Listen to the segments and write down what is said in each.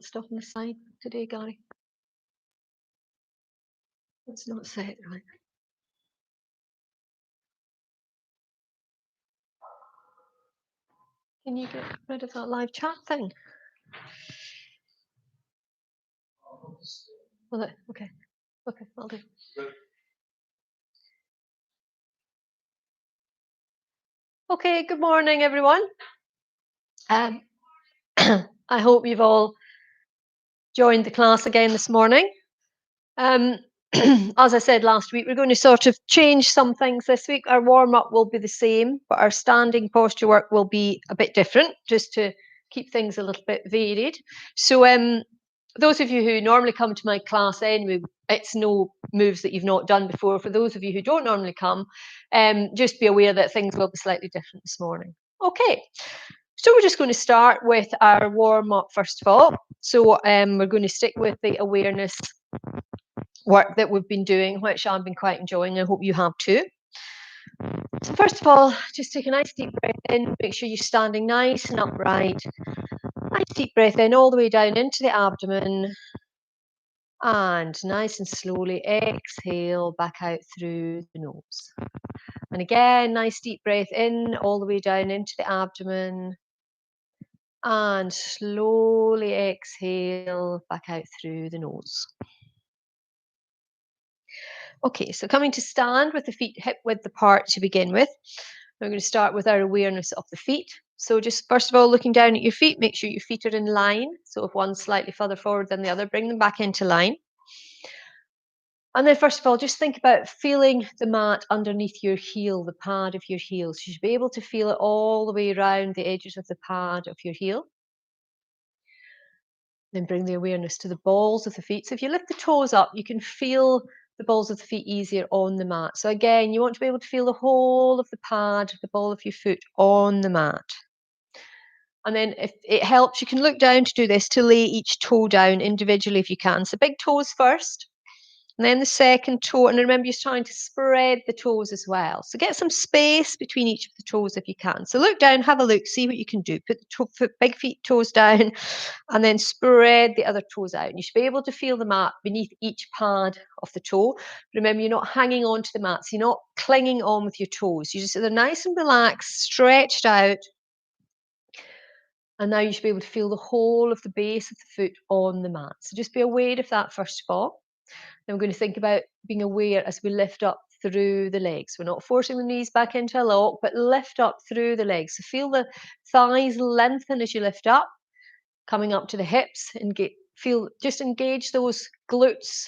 Stuff on the side today, Gary? It's not set right. Can you get rid of that live chat thing? Will it? Okay. Okay, I'll do. Okay, good morning, everyone. I hope you've all joined the class again this morning. As I said last week, we're going to sort of change some things this week. Our warm-up will be the same, but our standing posture work will be a bit different, just to keep things a little bit varied. So those of you who normally come to my class anyway, it's no moves that you've not done before. For those of you who don't normally come, just be aware that things will be slightly different this morning. Okay, so we're just going to start with our warm-up first of all. So we're going to stick with the awareness work that we've been doing, which I've been quite enjoying. I hope you have too. So first of all, just take a nice deep breath in. Make sure you're standing nice and upright. Nice deep breath in all the way down into the abdomen. And nice and slowly exhale back out through the nose. And again, nice deep breath in all the way down into the abdomen. And slowly exhale back out through the nose. Okay, so coming to stand with the feet hip width apart to begin with. We're going to start with our awareness of the feet. So just first of all, looking down at your feet, make sure your feet are in line. So if one's slightly further forward than the other, bring them back into line. And then first of all, just think about feeling the mat underneath your heel, the pad of your heel. So you should be able to feel it all the way around the edges of the pad of your heel. Then bring the awareness to the balls of the feet. So if you lift the toes up, you can feel the balls of the feet easier on the mat. So again, you want to be able to feel the whole of the pad, the ball of your foot on the mat. And then if it helps, you can look down to do this, to lay each toe down individually if you can. So big toes first, and then the second toe. And remember, you're trying to spread the toes as well. So get some space between each of the toes if you can. So look down, have a look, see what you can do. Put the big feet toes down and then spread the other toes out. And you should be able to feel the mat beneath each pad of the toe. Remember, you're not hanging on to the mat, so you're not clinging on with your toes. They're nice and relaxed, stretched out. And now you should be able to feel the whole of the base of the foot on the mat. So just be aware of that first of all. Then we're going to think about being aware as we lift up through the legs. We're not forcing the knees back into a lock, but lift up through the legs. So feel the thighs lengthen as you lift up, coming up to the hips, and just engage those glutes.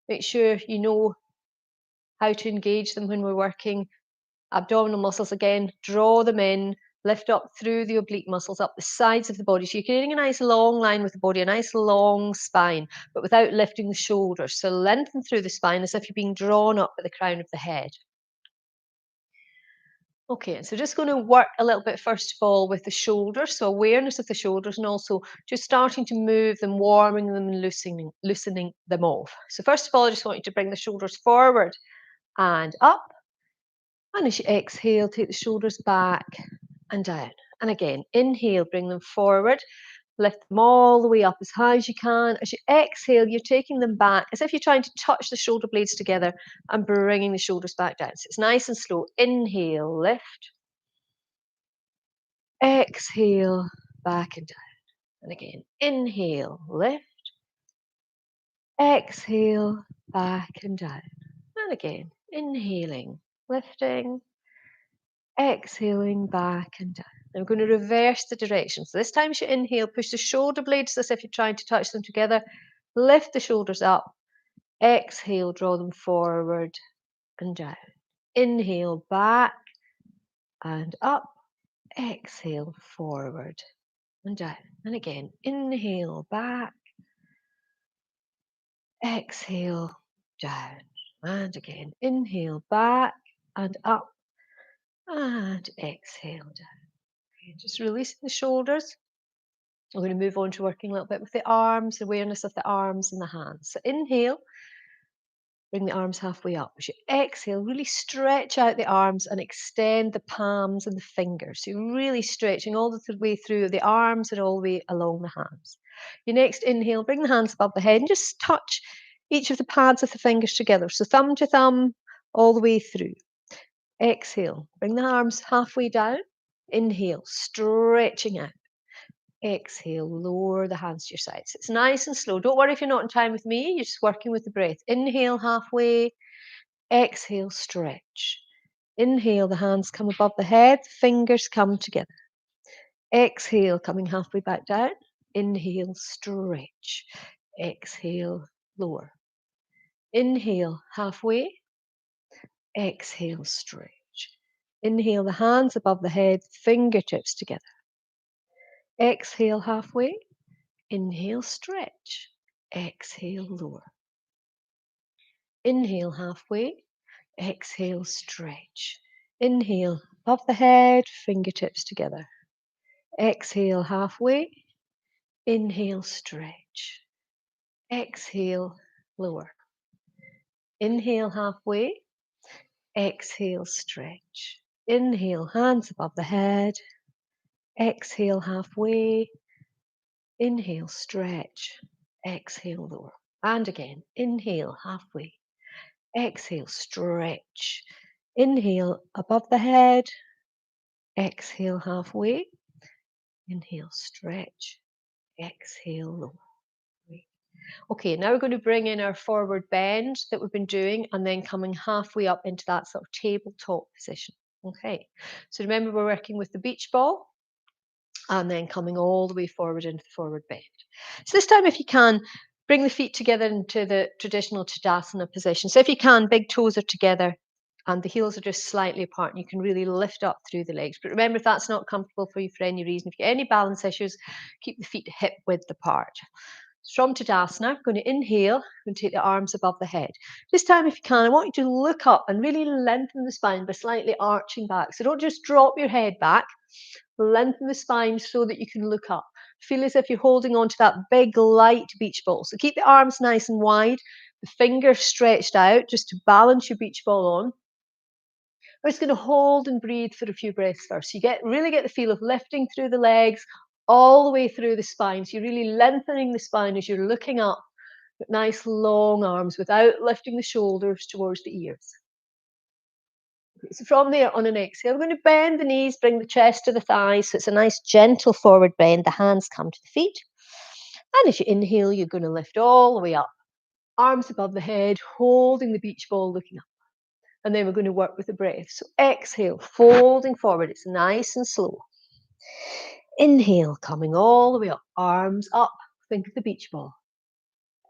Make sure you know how to engage them when we're working. Abdominal muscles, again, draw them in. Lift up through the oblique muscles, up the sides of the body. So you're creating a nice long line with the body, a nice long spine, but without lifting the shoulders. So lengthen through the spine as if you're being drawn up by the crown of the head. Okay, so just going to work a little bit first of all with the shoulders. So awareness of the shoulders, and also just starting to move them, warming them and loosening them off. So first of all, I just want you to bring the shoulders forward and up. And as you exhale, take the shoulders back and down. And again, inhale, bring them forward, lift them all the way up as high as you can. As you exhale, you're taking them back as if you're trying to touch the shoulder blades together and bringing the shoulders back down. So it's nice and slow. Inhale, lift. Exhale, back and down. And again, inhale, lift. Exhale, back and down. And again, inhaling, lifting. Exhaling back and down. Now we're going to reverse the direction. So this time as you inhale, push the shoulder blades as if you're trying to touch them together. Lift the shoulders up. Exhale, draw them forward and down. Inhale, back and up. Exhale, forward and down. And again, inhale, back. Exhale, down. And again, inhale, back and up. And exhale, down. Okay, just releasing the shoulders. We're going to move on to working a little bit with the arms, awareness of the arms and the hands. So inhale, bring the arms halfway up. As you exhale, really stretch out the arms and extend the palms and the fingers. So you're really stretching all the way through the arms and all the way along the hands. Your next inhale, bring the hands above the head and just touch each of the pads of the fingers together. So thumb to thumb, all the way through. Exhale, bring the arms halfway down. Inhale, stretching out. Exhale, lower the hands to your sides. It's nice and slow. Don't worry if you're not in time with me, you're just working with the breath. Inhale, halfway. Exhale, stretch. Inhale, the hands come above the head, fingers come together. Exhale, coming halfway back down. Inhale, stretch. Exhale, lower. Inhale, halfway. Exhale, stretch. Inhale, the hands above the head, fingertips together. Exhale, halfway. Inhale, stretch. Exhale, lower. Inhale, halfway. Exhale, stretch. Inhale, above the head, fingertips together. Exhale, halfway. Inhale, stretch. Exhale, lower. Inhale, halfway. Exhale, stretch. Inhale, hands above the head. Exhale, halfway. Inhale, stretch. Exhale, lower. And again, inhale, halfway. Exhale, stretch. Inhale, above the head. Exhale, halfway. Inhale, stretch. Exhale, lower. Okay, now we're going to bring in our forward bend that we've been doing and then coming halfway up into that sort of tabletop position. Okay, so remember we're working with the beach ball and then coming all the way forward into the forward bend. So this time, if you can, bring the feet together into the traditional Tadasana position. So if you can, big toes are together and the heels are just slightly apart and you can really lift up through the legs. But remember, if that's not comfortable for you for any reason, if you get any balance issues, keep the feet hip width apart. From Tadasana, I'm going to inhale and take the arms above the head. This time, if you can, I want you to look up and really lengthen the spine by slightly arching back. So don't just drop your head back, lengthen the spine so that you can look up. Feel as if you're holding on to that big, light beach ball. So keep the arms nice and wide, the fingers stretched out just to balance your beach ball on. We're just going to hold and breathe for a few breaths first. So you really get the feel of lifting through the legs, all the way through the spine. So you're really lengthening the spine as you're looking up with nice long arms without lifting the shoulders towards the ears. So from there, on an exhale, we're going to bend the knees, bring the chest to the thighs. So it's a nice gentle forward bend. The hands come to the feet. And as you inhale, you're going to lift all the way up. Arms above the head, holding the beach ball, looking up. And then we're going to work with the breath. So exhale, folding forward. It's nice and slow. Inhale, coming all the way up, arms up. Think of the beach ball.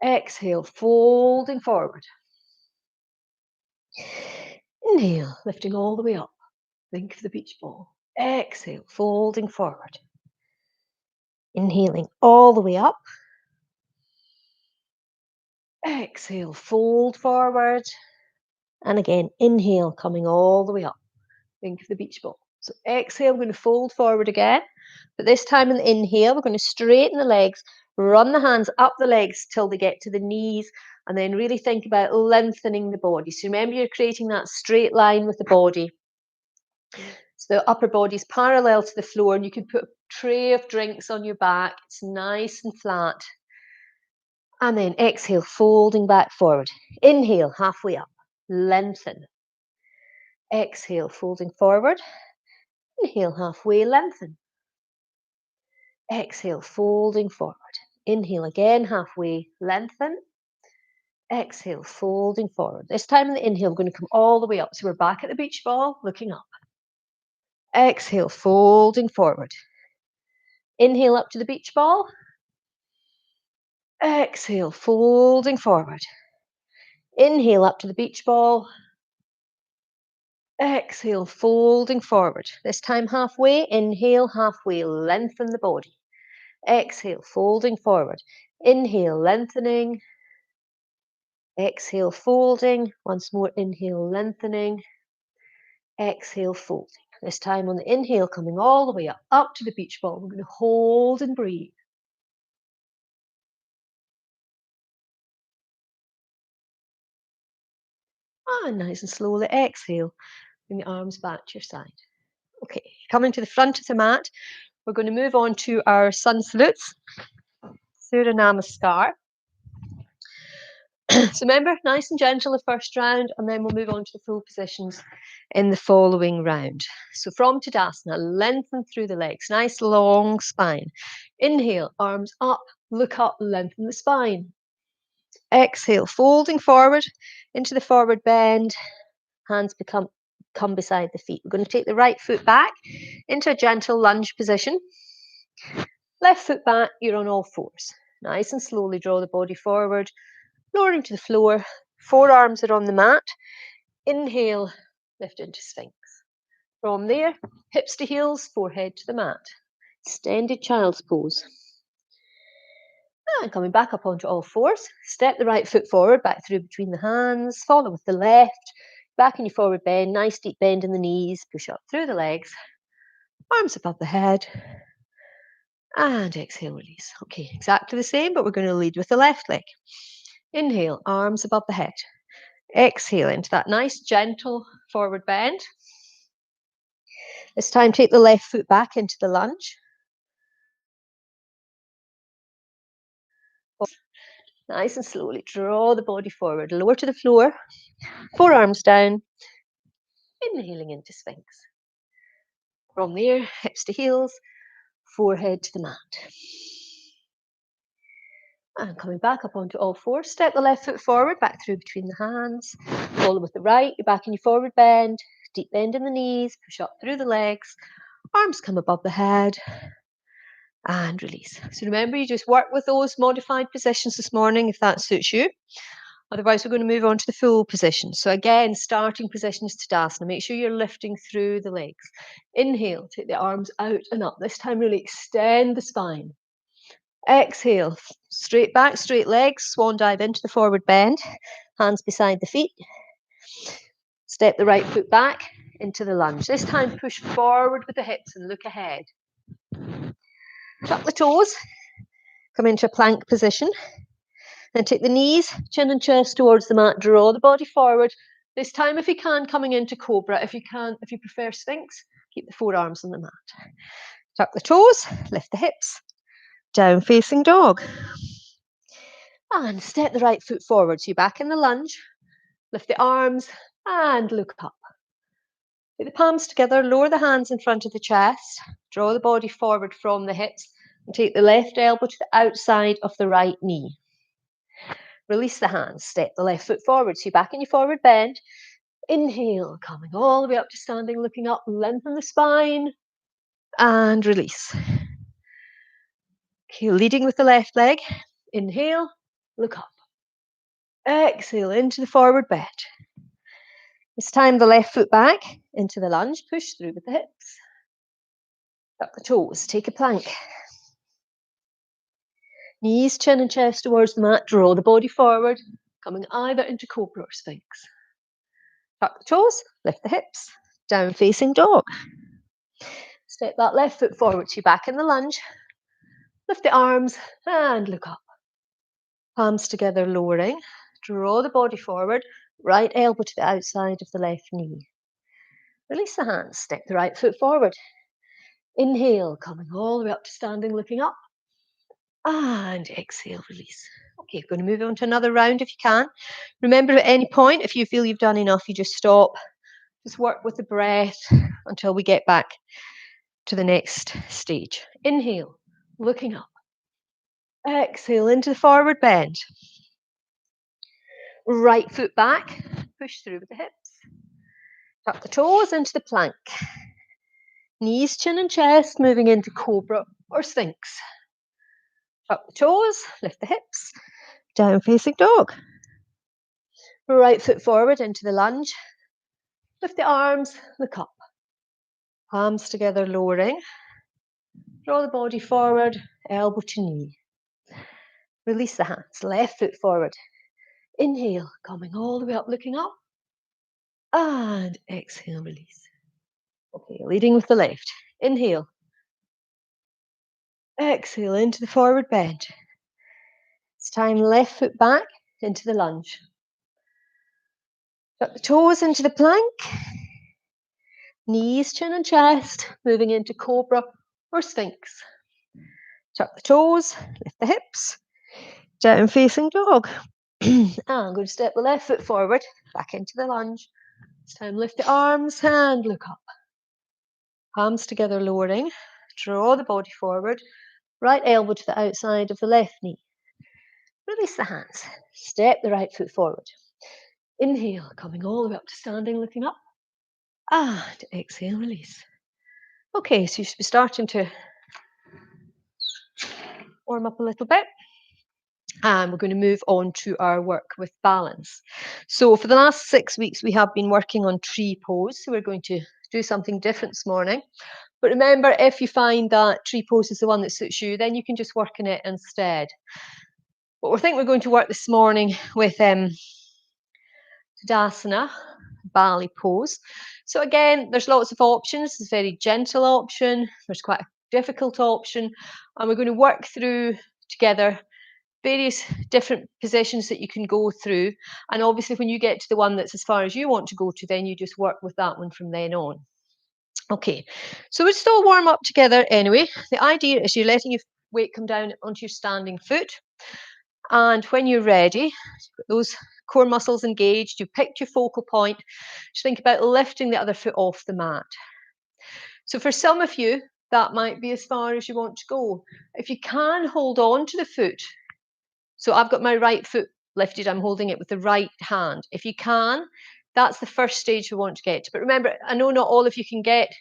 Exhale, folding forward. Inhale, lifting all the way up. Think of the beach ball. Exhale, folding forward. Inhaling all the way up. Exhale, fold forward. And again, inhale, coming all the way up. Think of the beach ball. So exhale, we're going to fold forward again. But this time in the inhale, we're going to straighten the legs, run the hands up the legs till they get to the knees, and then really think about lengthening the body. So remember, you're creating that straight line with the body. So the upper body is parallel to the floor, and you can put a tray of drinks on your back. It's nice and flat. And then exhale, folding back forward. Inhale, halfway up, lengthen. Exhale, folding forward. Inhale, halfway, lengthen. Exhale, folding forward. Inhale again, halfway, lengthen. Exhale, folding forward. This time in the inhale, we're going to come all the way up. So we're back at the beach ball, looking up. Exhale, folding forward. Inhale up to the beach ball. Exhale, folding forward. Inhale up to the beach ball. Exhale, folding forward. This time halfway. Inhale, halfway, lengthen the body. Exhale, folding forward. Inhale, lengthening. Exhale, folding. Once more, inhale, lengthening. Exhale, folding. This time on the inhale, coming all the way up to the beach ball. We're going to hold and breathe. And nice and slowly exhale. Bring the arms back to your side. Okay, coming to the front of the mat, we're going to move on to our sun salutes. Surya Namaskar. So remember, nice and gentle the first round, and then we'll move on to the full positions in the following round. So from Tadasana, lengthen through the legs, nice long spine. Inhale, arms up, look up, lengthen the spine. Exhale, folding forward into the forward bend, hands come beside the feet. We're going to take the right foot back into a gentle lunge position. Left foot back, you're on all fours. Nice and slowly draw the body forward, lowering to the floor. Forearms are on the mat. Inhale, lift into Sphinx. From there, hips to heels, forehead to the mat. Extended child's pose. And coming back up onto all fours, step the right foot forward, back through between the hands, follow with the left, back in your forward bend, nice deep bend in the knees, push up through the legs, arms above the head, and exhale, release. Okay, exactly the same, but we're going to lead with the left leg. Inhale, arms above the head. Exhale into that nice, gentle forward bend. This time, take the left foot back into the lunge. Nice and slowly draw the body forward, lower to the floor, forearms down, inhaling into Sphinx. From there, hips to heels, forehead to the mat. And coming back up onto all fours, step the left foot forward, back through between the hands, follow with the right, you're back in your forward bend, deep bend in the knees, push up through the legs, arms come above the head, and release. So remember, you just work with those modified positions this morning if that suits you. Otherwise, we're going to move on to the full position. So again, starting position is Tadasana. Make sure you're lifting through the legs. Inhale, take the arms out and up. This time, really extend the spine. Exhale, straight back, straight legs, swan dive into the forward bend, hands beside the feet. Step the right foot back into the lunge. This time, push forward with the hips and look ahead. Tuck the toes, come into a plank position. Then take the knees, chin and chest towards the mat, draw the body forward. This time, if you can, coming into Cobra. If you prefer Sphinx, keep the forearms on the mat. Tuck the toes, lift the hips, down facing dog. And step the right foot forward. So you're back in the lunge, lift the arms and look up. Put the palms together, lower the hands in front of the chest, draw the body forward from the hips, and take the left elbow to the outside of the right knee. Release the hands, step the left foot forward. So you're back in your forward bend. Inhale, coming all the way up to standing, looking up, lengthen the spine, and release. Okay, leading with the left leg. Inhale, look up. Exhale into the forward bend. This time the left foot back into the lunge, push through with the hips. Tuck the toes, take a plank. Knees, chin and chest towards the mat, draw the body forward, coming either into Cobra or Sphinx. Tuck the toes, lift the hips, down facing dog. Step that left foot forward, so you're back in the lunge. Lift the arms and look up. Palms together, lowering. Draw the body forward, right elbow to the outside of the left knee. Release the hands, step the right foot forward. Inhale, coming all the way up to standing, looking up. And exhale, release. Okay, going to move on to another round if you can. Remember, at any point, if you feel you've done enough, you just stop. Just work with the breath until we get back to the next stage. Inhale, looking up. Exhale into the forward bend. Right foot back, push through with the hips. Tuck the toes into the plank. Knees, chin and chest, moving into Cobra or Sphinx. Tuck the toes, lift the hips, down facing dog. Right foot forward into the lunge. Lift the arms, look up. Palms together, lowering. Draw the body forward, elbow to knee. Release the hands, left foot forward. Inhale, coming all the way up, looking up. And exhale, release. Okay, leading with the left. Inhale. Exhale into the forward bend. It's time left foot back into the lunge. Tuck the toes into the plank. Knees, chin and chest, moving into Cobra or Sphinx. Tuck the toes, lift the hips, down facing dog. And I'm going to step the left foot forward, back into the lunge. This time lift the arms and look up. Palms together, lowering. Draw the body forward. Right elbow to the outside of the left knee. Release the hands. Step the right foot forward. Inhale, coming all the way up to standing, looking up. And exhale, release. Okay, so you should be starting to warm up a little bit. And we're going to move on to our work with balance. So for the last 6 weeks, we have been working on tree pose. So we're going to do something different this morning. But remember, if you find that tree pose is the one that suits you, then you can just work in it instead. But we think we're going to work this morning with Tadasana, Bali pose. So again, there's lots of options. There's a very gentle option. There's quite a difficult option. And we're going to work through together various different positions that you can go through. And obviously, when you get to the one that's as far as you want to go to, then you just work with that one from then on. Okay, so we'll still warm up together anyway. The idea is you're letting your weight come down onto your standing foot. And when you're ready, those core muscles engaged, you picked your focal point, just think about lifting the other foot off the mat. So for some of you, that might be as far as you want to go. If you can hold on to the foot, so I've got my right foot lifted, I'm holding it with the right hand. If you can, that's the first stage we want to get to. But remember, I know not all of you can get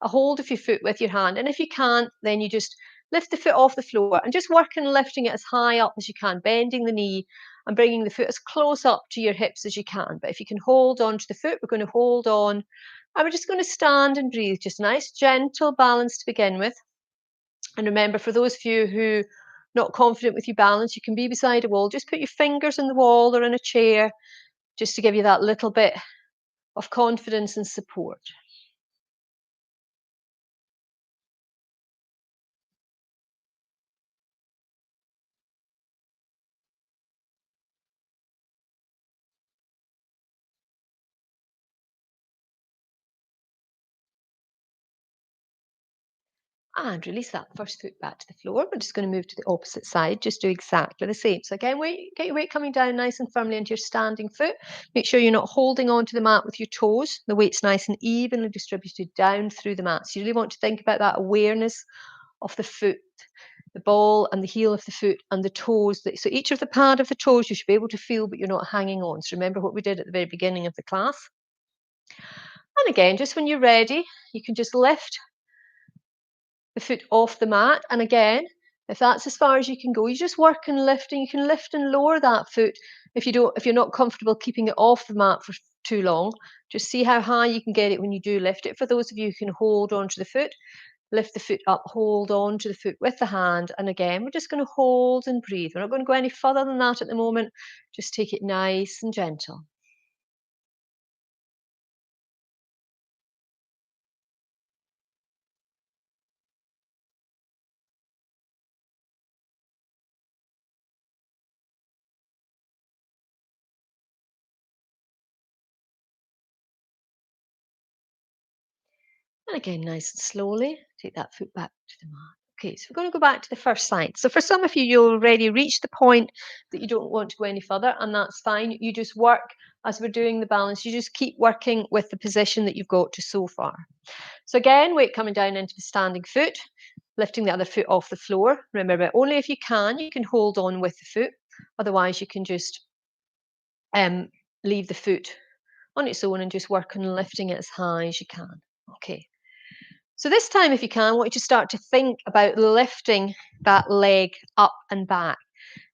a hold of your foot with your hand. And if you can't, then you just lift the foot off the floor and just work on lifting it as high up as you can, bending the knee and bringing the foot as close up to your hips as you can. But if you can hold on to the foot, we're going to hold on. And we're just going to stand and breathe, just nice, gentle balance to begin with. And remember, for those of you who are not confident with your balance, you can be beside a wall. Just put your fingers on the wall or in a chair, just to give you that little bit of confidence and support. And release that first foot back to the floor. We're just going to move to the opposite side, just do exactly the same. So again, get your weight coming down nice and firmly into your standing foot. Make sure you're not holding onto the mat with your toes. The weight's nice and evenly distributed down through the mat. So you really want to think about that awareness of the foot, the ball and the heel of the foot and the toes. So each of the pad of the toes you should be able to feel, but you're not hanging on. So remember what we did at the very beginning of the class. And again, just when you're ready, you can just lift the foot off the mat. And again, if that's as far as you can go, you just work on lifting. You can lift and lower that foot if you're not comfortable keeping it off the mat for too long. Just see how high you can get it when you do lift it. For those of you who can hold onto the foot, lift the foot up, hold on to the foot with the hand. And again, we're just going to hold and breathe. We're not going to go any further than that at the moment. Just take it nice and gentle. And again, nice and slowly, take that foot back to the mat. Okay, so we're going to go back to the first side. So for some of you, you'll already reach the point that you don't want to go any further, and that's fine. You just work as we're doing the balance. You just keep working with the position that you've got to so far. So again, weight coming down into the standing foot, lifting the other foot off the floor. Remember, only if you can hold on with the foot. Otherwise, you can just leave the foot on its own and just work on lifting it as high as you can. Okay. So this time, if you can, I want you to start to think about lifting that leg up and back.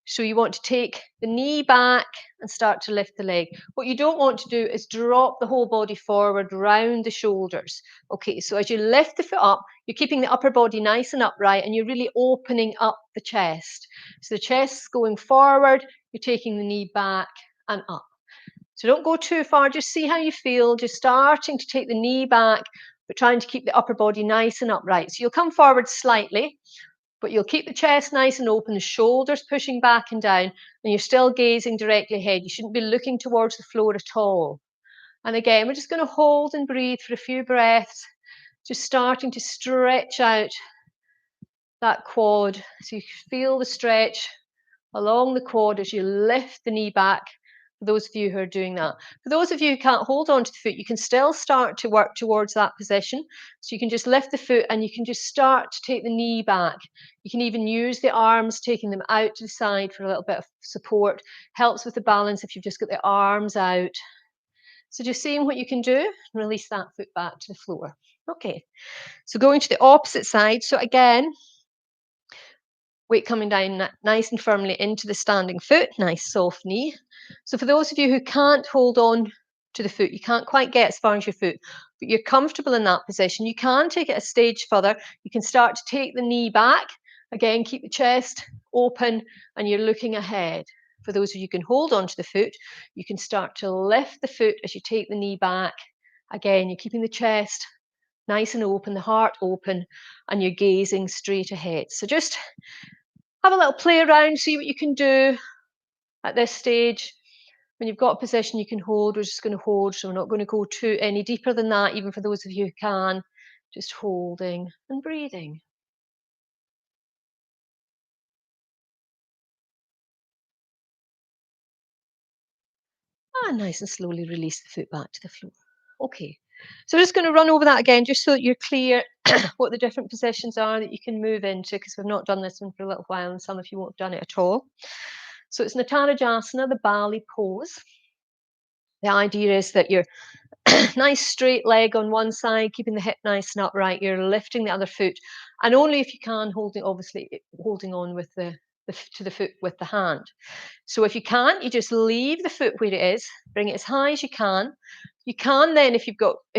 So you want to take the knee back and start to lift the leg. What you don't want to do is drop the whole body forward round the shoulders. Okay, so as you lift the foot up, you're keeping the upper body nice and upright and you're really opening up the chest. So the chest's going forward, you're taking the knee back and up. So don't go too far, just see how you feel, just starting to take the knee back, but trying to keep the upper body nice and upright. So you'll come forward slightly, but you'll keep the chest nice and open, the shoulders pushing back and down, and you're still gazing directly ahead. You shouldn't be looking towards the floor at all. And again, we're just going to hold and breathe for a few breaths, just starting to stretch out that quad. So you feel the stretch along the quad as you lift the knee back. For those of you who are doing that. For those of you who can't hold on to the foot, you can still start to work towards that position. So you can just lift the foot and you can just start to take the knee back. You can even use the arms, taking them out to the side for a little bit of support. Helps with the balance if you've just got the arms out. So just seeing what you can do, and release that foot back to the floor. Okay, so going to the opposite side. So again, weight coming down nice and firmly into the standing foot, nice soft knee. So for those of you who can't hold on to the foot, you can't quite get as far as your foot, but you're comfortable in that position, you can take it a stage further. You can start to take the knee back. Again, keep the chest open and you're looking ahead. For those of you who can hold on to the foot, you can start to lift the foot as you take the knee back. Again, you're keeping the chest nice and open, the heart open, and you're gazing straight ahead. So just have a little play around, see what you can do at this stage. When you've got a position you can hold, we're just going to hold, so we're not going to go too any deeper than that, even for those of you who can. Just holding and breathing. And nice and slowly release the foot back to the floor. Okay, so we're just going to run over that again, just so that you're clear what the different positions are that you can move into, because we've not done this one for a little while, and some of you won't have done it at all. So it's Natarajasana, the Bali pose. The idea is that you're nice straight leg on one side, keeping the hip nice and upright. You're lifting the other foot, and only if you can, holding on with to the foot with the hand. So if you can't, you just leave the foot where it is, bring it as high as you can. You can then, if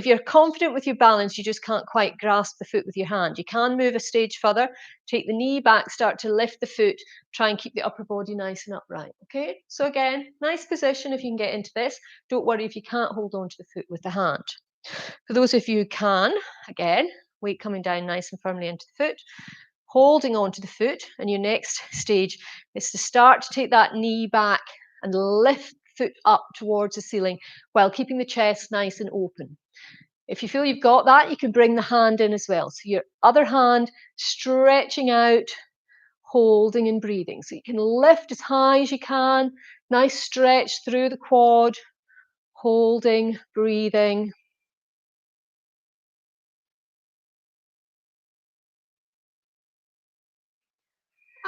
you're confident with your balance, you just can't quite grasp the foot with your hand. You can move a stage further, take the knee back, start to lift the foot, try and keep the upper body nice and upright. Okay, so again, nice position if you can get into this. Don't worry if you can't hold on to the foot with the hand. For those of you who can, again, weight coming down nice and firmly into the foot, holding on to the foot, and your next stage is to start to take that knee back and lift the foot up towards the ceiling while keeping the chest nice and open. If you feel you've got that, you can bring the hand in as well. So your other hand stretching out, holding and breathing. So you can lift as high as you can, nice stretch through the quad, holding, breathing.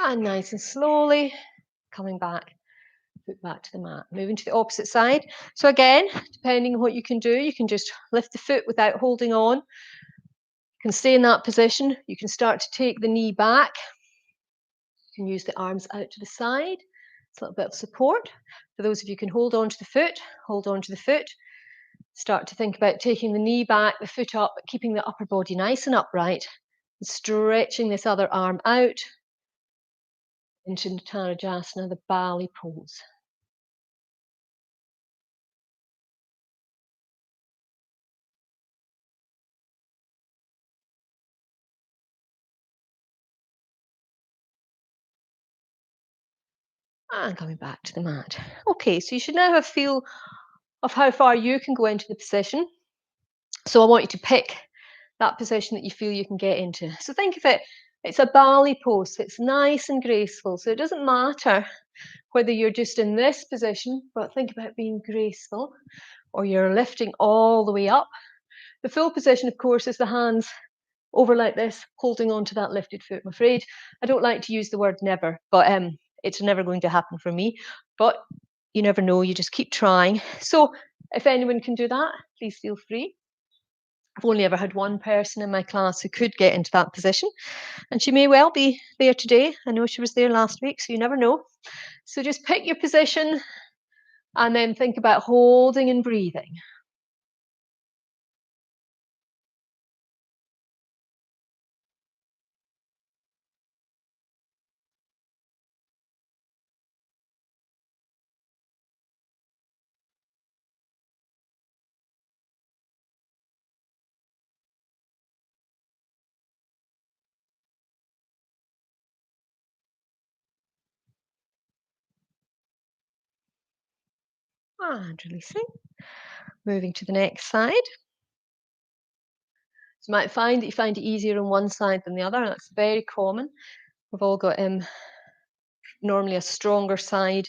And nice and slowly coming back, foot back to the mat. Moving to the opposite side. So again, depending on what you can do, you can just lift the foot without holding on. You can stay in that position. You can start to take the knee back. You can use the arms out to the side. It's a little bit of support. For those of you who can hold on to the foot, hold on to the foot. Start to think about taking the knee back, the foot up, but keeping the upper body nice and upright. And stretching this other arm out into Natarajasana, the Bali pose. And coming back to the mat. Okay, so you should now have a feel of how far you can go into the position. So I want you to pick that position that you feel you can get into. So think of it, it's a Bali pose. So it's nice and graceful. So it doesn't matter whether you're just in this position, but think about being graceful, or you're lifting all the way up. The full position, of course, is the hands over like this, holding on to that lifted foot. I'm afraid I don't like to use the word never, but it's never going to happen for me. But you never know, you just keep trying. So if anyone can do that, please feel free. I've only ever had one person in my class who could get into that position, and she may well be there today. I know she was there last week, so you never know. So just pick your position and then think about holding and breathing. And releasing. Moving to the next side. So you might find that you find it easier on one side than the other. That's very common. We've all got normally a stronger side.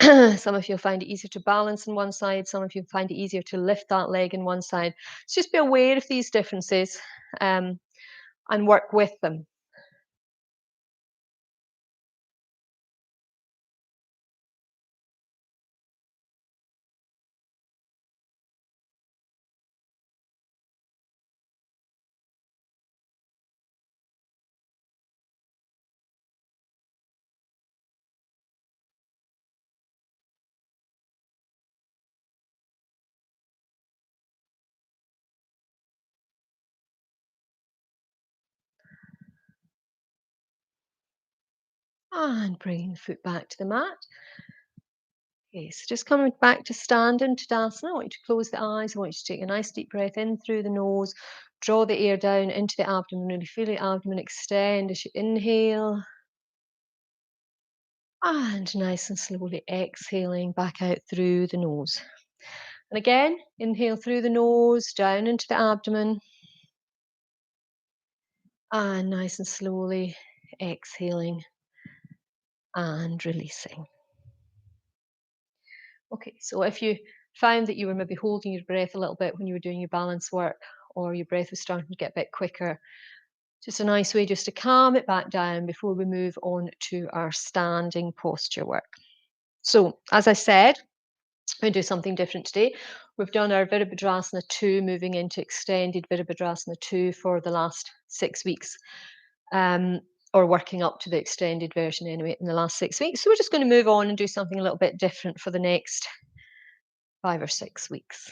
Some of you find it easier to balance on one side. Some of you find it easier to lift that leg in one side. So just be aware of these differences and work with them. And bringing the foot back to the mat. Okay, so just coming back to standing Tadasana. I want you to close the eyes. I want you to take a nice deep breath in through the nose. Draw the air down into the abdomen. Really feel the abdomen extend as you inhale. And nice and slowly exhaling back out through the nose. And again, inhale through the nose, down into the abdomen. And nice and slowly exhaling and releasing. Okay, so if you found that you were maybe holding your breath a little bit when you were doing your balance work, or your breath was starting to get a bit quicker, just a nice way just to calm it back down before we move on to our standing posture work. So, as I said, we do something different today. We've done our Virabhadrasana 2, moving into extended Virabhadrasana 2 for the last 6 weeks, or working up to the extended version anyway in the last 6 weeks. So we're just going to move on and do something a little bit different for the next 5 or 6 weeks.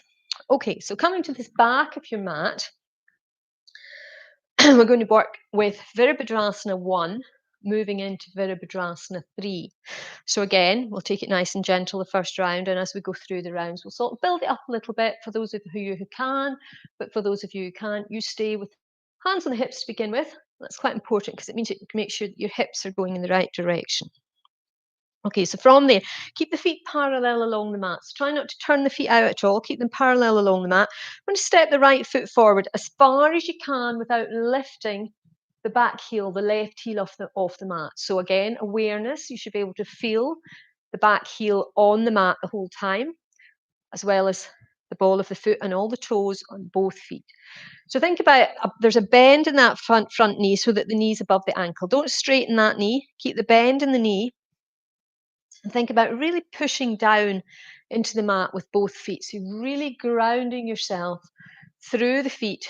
Okay, so coming to this back of your mat, we're going to work with Virabhadrasana 1, moving into Virabhadrasana 3. So again, we'll take it nice and gentle the first round, and as we go through the rounds, we'll sort of build it up a little bit for those of you who can, but for those of you who can't, you stay with hands on the hips to begin with. That's quite important because it means you can make sure that your hips are going in the right direction. Okay, so from there, keep the feet parallel along the mat. So try not to turn the feet out at all. Keep them parallel along the mat. I'm going to step the right foot forward as far as you can without lifting the back heel, the left heel off the mat. So again, awareness. You should be able to feel the back heel on the mat the whole time, as well as the ball of the foot and all the toes on both feet. So think about there's a bend in that front knee so that the knee's above the ankle. Don't straighten that knee. Keep the bend in the knee. And think about really pushing down into the mat with both feet. So you're really grounding yourself through the feet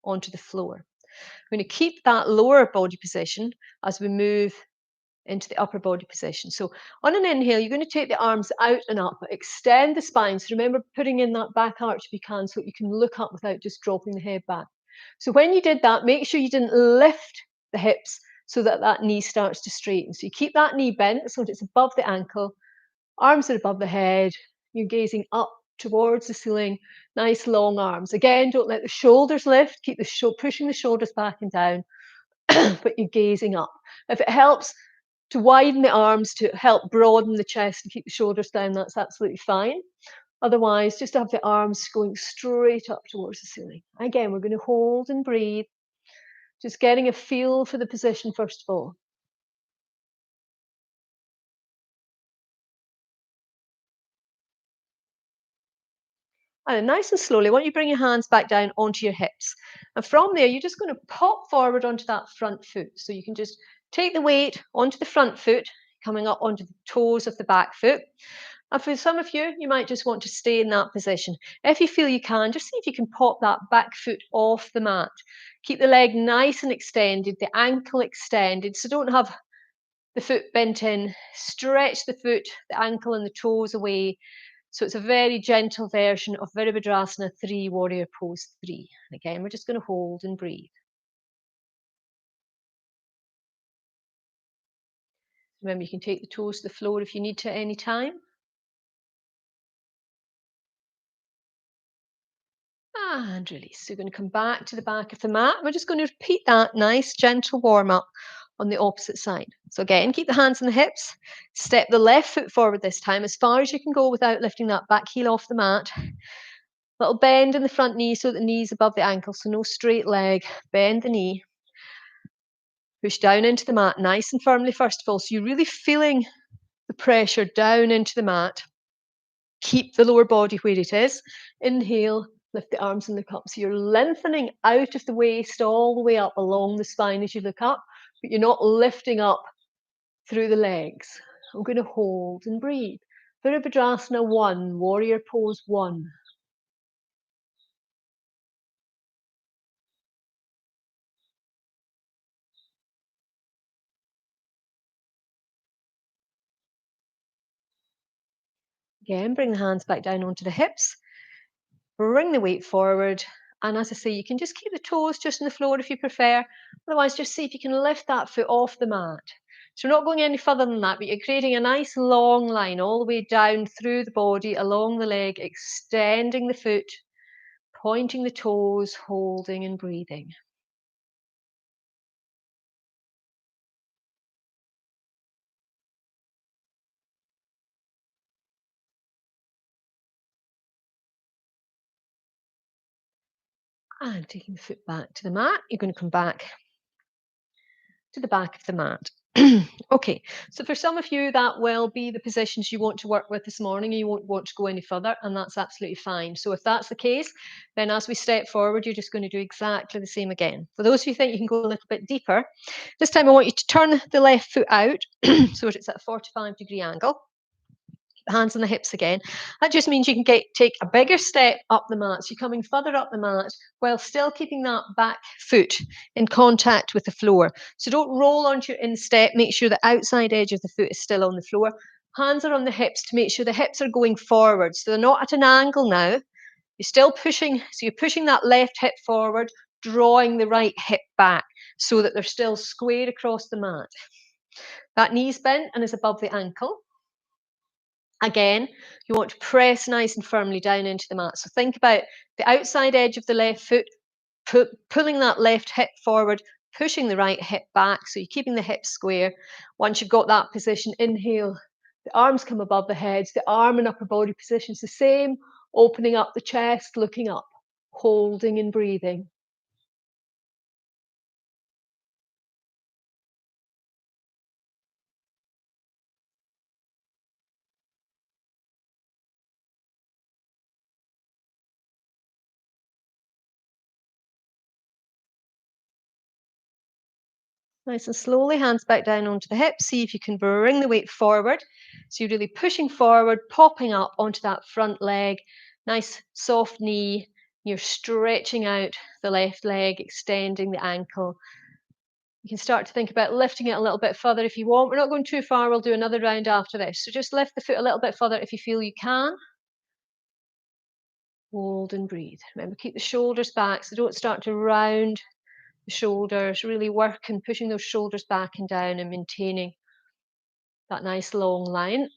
onto the floor. We're going to keep that lower body position as we move into the upper body position. So on an inhale, you're going to take the arms out and up, extend the spine. So remember putting in that back arch if you can, so you can look up without just dropping the head back. So when you did that, make sure you didn't lift the hips so that that knee starts to straighten. So you keep that knee bent so that it's above the ankle, arms are above the head, you're gazing up towards the ceiling, nice long arms. Again, don't let the shoulders lift, keep pushing the shoulders back and down, but you're gazing up. If it helps to widen the arms to help broaden the chest and keep the shoulders down, that's absolutely fine. Otherwise, just have the arms going straight up towards the ceiling. Again, we're going to hold and breathe, just getting a feel for the position first of all. And nice and slowly, I want you to bring your hands back down onto your hips. And from there, you're just going to pop forward onto that front foot. So you can just take the weight onto the front foot, coming up onto the toes of the back foot. And for some of you, you might just want to stay in that position. If you feel you can, just see if you can pop that back foot off the mat. Keep the leg nice and extended, the ankle extended. So don't have the foot bent in. Stretch the foot, the ankle, and the toes away. So it's a very gentle version of Virabhadrasana 3, Warrior Pose 3. And again, we're just going to hold and breathe. Remember, you can take the toes to the floor if you need to at any time. And release. So you're going to come back to the back of the mat. We're just going to repeat that nice, gentle warm up on the opposite side. So again, keep the hands on the hips. Step the left foot forward this time as far as you can go without lifting that back heel off the mat. Little bend in the front knee so that the knee's above the ankle, so no straight leg. Bend the knee. Push down into the mat nice and firmly first of all, so you're really feeling the pressure down into the mat. Keep the lower body where it is. Inhale, lift the arms and look up. So you're lengthening out of the waist all the way up along the spine as you look up, but you're not lifting up through the legs. I'm going to hold and breathe. Virabhadrasana 1, warrior pose 1. Again, bring the hands back down onto the hips. Bring the weight forward. And as I say, you can just keep the toes just on the floor if you prefer. Otherwise, just see if you can lift that foot off the mat. So we're not going any further than that, but you're creating a nice long line all the way down through the body, along the leg, extending the foot, pointing the toes, holding and breathing. And taking the foot back to the mat, you're going to come back to the back of the mat. Okay, so for some of you, that will be the positions you want to work with this morning, and you won't want to go any further, and that's absolutely fine. So if that's the case, then as we step forward, you're just going to do exactly the same again. For those of you who think you can go a little bit deeper, this time I want you to turn the left foot out so it's at a 45-degree angle. Hands on the hips again. That just means you can take a bigger step up the mat. So you're coming further up the mat while still keeping that back foot in contact with the floor. So don't roll onto your instep. Make sure the outside edge of the foot is still on the floor. Hands are on the hips to make sure the hips are going forward. So they're not at an angle now. You're still pushing. So you're pushing that left hip forward, drawing the right hip back so that they're still square across the mat. That knee's bent and is above the ankle. Again, you want to press nice and firmly down into the mat. So think about the outside edge of the left foot, pulling that left hip forward, pushing the right hip back. So you're keeping the hips square. Once you've got that position, inhale. The arms come above the head. The arm and upper body positions the same. Opening up the chest, looking up, holding and breathing. Nice and slowly, hands back down onto the hips. See if you can bring the weight forward. So you're really pushing forward, popping up onto that front leg. Nice soft knee. You're stretching out the left leg, extending the ankle. You can start to think about lifting it a little bit further if you want. We're not going too far. We'll do another round after this. So just lift the foot a little bit further if you feel you can. Hold and breathe. Remember, keep the shoulders back so don't start to round the shoulders. Really working, pushing those shoulders back and down and maintaining that nice long line.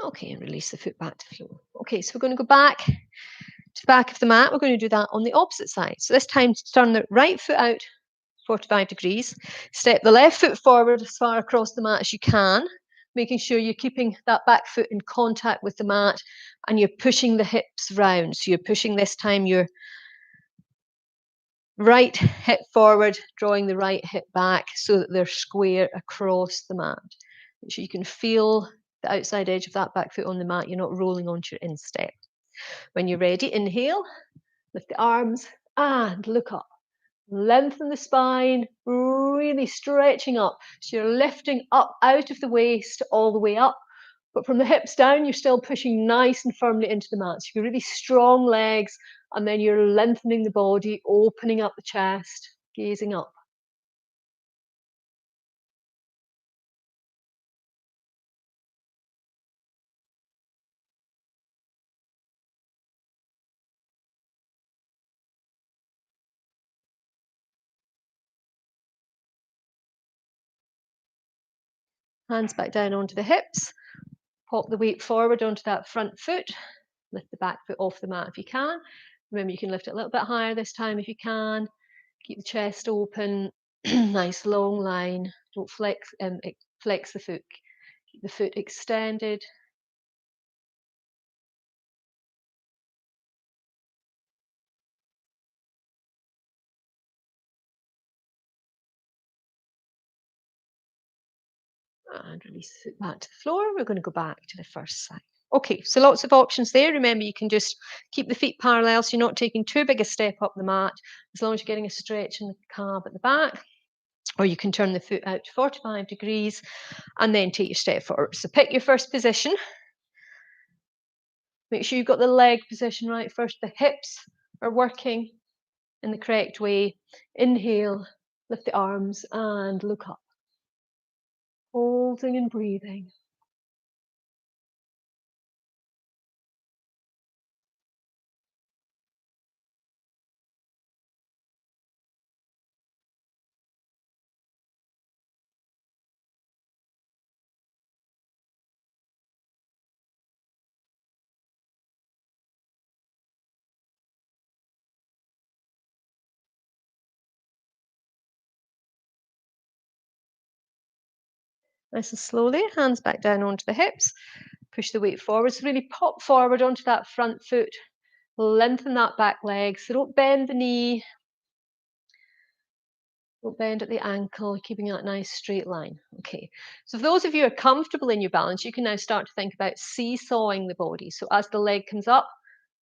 Okay, and release the foot back to the floor. Okay, so we're going to go back to the back of the mat. We're going to do that on the opposite side. So this time, turn the right foot out 45 degrees. Step the left foot forward as far across the mat as you can, making sure you're keeping that back foot in contact with the mat and you're pushing the hips round. So you're pushing this time your right hip forward, drawing the right hip back so that they're square across the mat. Make sure you can feel the outside edge of that back foot on the mat. You're not rolling onto your instep. When you're ready, inhale, lift the arms and look up. Lengthen the spine, really stretching up. So you're lifting up out of the waist all the way up. But from the hips down, you're still pushing nice and firmly into the mat. So you've got really strong legs, and then you're lengthening the body, opening up the chest, gazing up. Hands back down onto the hips. Pop the weight forward onto that front foot. Lift the back foot off the mat if you can. Remember, you can lift it a little bit higher this time if you can. Keep the chest open. Nice long line. Don't flex the foot. Keep the foot extended. And release the foot back to the floor. We're going to go back to the first side. Okay, so lots of options there. Remember, you can just keep the feet parallel so you're not taking too big a step up the mat, as long as you're getting a stretch in the calf at the back. Or you can turn the foot out to 45 degrees and then take your step forward. So pick your first position. Make sure you've got the leg position right first. The hips are working in the correct way. Inhale, lift the arms and look up. Holding and breathing. Nice and slowly, hands back down onto the hips. Push the weight forward. So really pop forward onto that front foot. Lengthen that back leg. So don't bend the knee. Don't bend at the ankle, keeping that nice straight line. Okay. So for those of you who are comfortable in your balance, you can now start to think about seesawing the body. So as the leg comes up,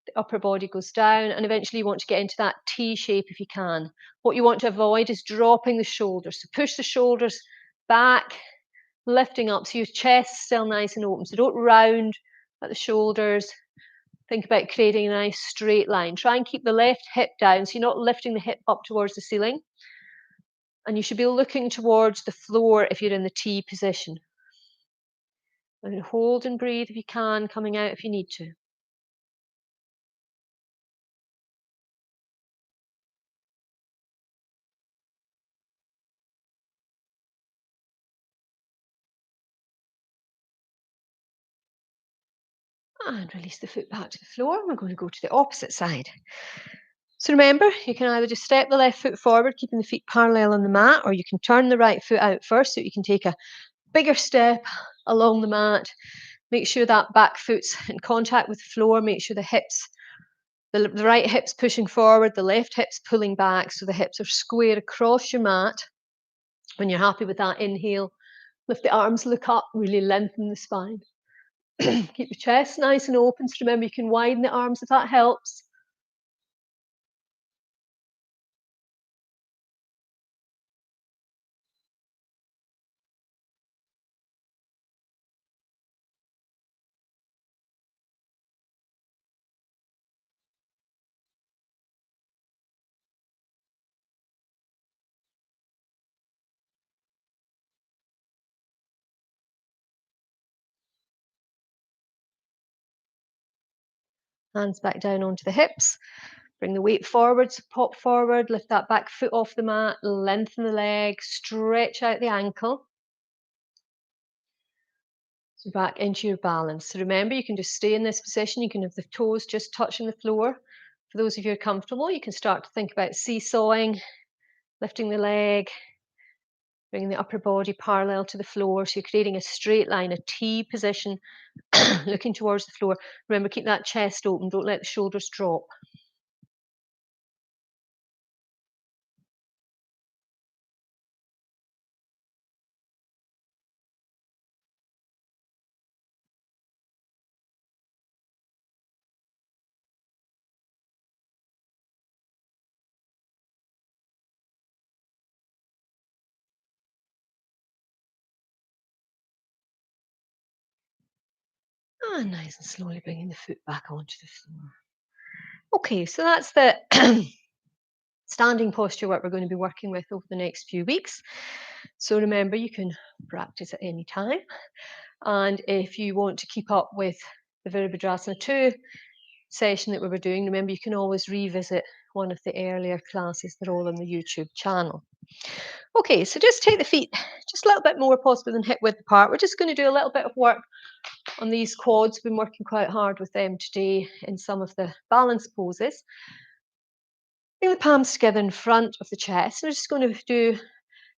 the upper body goes down, and eventually you want to get into that T shape if you can. What you want to avoid is dropping the shoulders. So push the shoulders back, lifting up so your chest's still nice and open. So don't round at the shoulders. Think about creating a nice straight line. Try and keep the left hip down so you're not lifting the hip up towards the ceiling. And you should be looking towards the floor if you're in the T position. And hold and breathe if you can, coming out if you need to. And release the foot back to the floor. We're going to go to the opposite side. So remember, you can either just step the left foot forward, keeping the feet parallel on the mat, or you can turn the right foot out first so you can take a bigger step along the mat. Make sure that back foot's in contact with the floor. Make sure the hips, the right hip's pushing forward, the left hip's pulling back, so the hips are square across your mat. When you're happy with that, inhale, lift the arms, look up, really lengthen the spine. Keep the chest nice and open. So remember, you can widen the arms if that helps. Hands back down onto the hips. Bring the weight forward, so pop forward, lift that back foot off the mat, lengthen the leg, stretch out the ankle. So back into your balance. So remember, you can just stay in this position. You can have the toes just touching the floor. For those of you who are comfortable, you can start to think about seesawing, lifting the leg, bringing the upper body parallel to the floor. So you're creating a straight line, a T position, looking towards the floor. Remember, keep that chest open. Don't let the shoulders drop. And nice and slowly bringing the foot back onto the floor. Okay, so that's the standing posture work we're going to be working with over the next few weeks. So remember, you can practice at any time. And if you want to keep up with the Virabhadrasana 2 session that we were doing, remember, you can always revisit one of the earlier classes. They're all on the YouTube channel. Okay, so just take the feet just a little bit more possible than hip width apart. We're just going to do a little bit of work on these quads. We've been working quite hard with them today in some of the balance poses. Bring the palms together in front of the chest. We're just going to do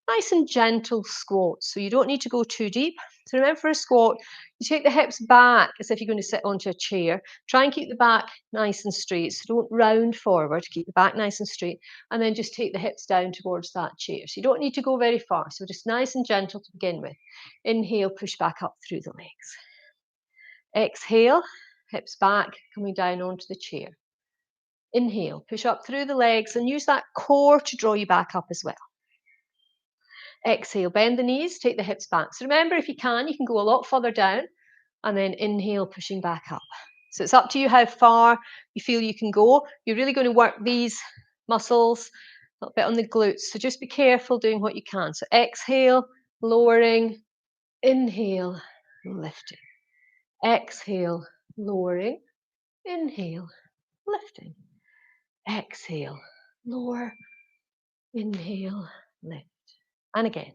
Nice and gentle squats, so you don't need to go too deep. So remember, for a squat, you take the hips back as if you're going to sit onto a chair. Try and keep the back nice and straight, so don't round forward, keep the back nice and straight, and then just take the hips down towards that chair. So you don't need to go very far, so just nice and gentle to begin with. Inhale, push back up through the legs. Exhale, hips back, coming down onto the chair. Inhale, push up through the legs and use that core to draw you back up as well. Exhale, bend the knees, take the hips back. So remember, if you can go a lot further down, and then inhale, pushing back up. So it's up to you how far you feel you can go. You're really going to work these muscles a little bit on the glutes. So just be careful doing what you can. So exhale, lowering, inhale, lifting. Exhale, lowering, inhale, lifting. Exhale, lower, inhale, lift. And again.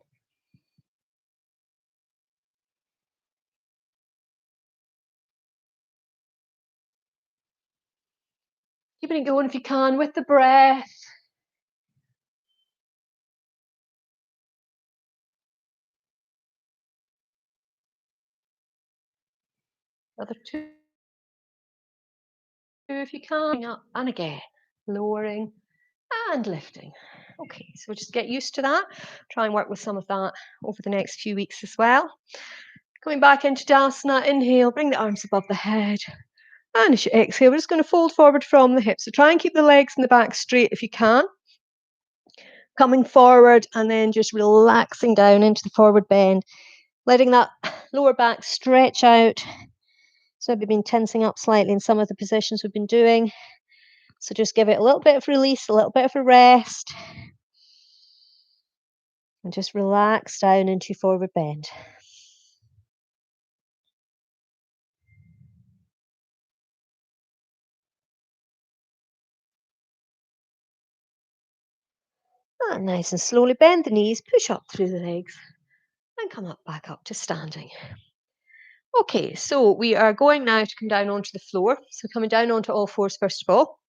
Keeping it going if you can with the breath. Another two if you can. Up and again. Lowering and lifting. Okay, so we'll just get used to that. Try and work with some of that over the next few weeks as well. Coming back into Dasana, inhale, bring the arms above the head. And as you exhale, we're just going to fold forward from the hips. So try and keep the legs and the back straight if you can. Coming forward and then just relaxing down into the forward bend. Letting that lower back stretch out. So we've been tensing up slightly in some of the positions we've been doing. So just give it a little bit of release, a little bit of a rest. And just relax down into forward bend. And nice and slowly bend the knees, push up through the legs, and come up back up to standing. Okay, so we are going now to come down onto the floor. So coming down onto all fours first of all.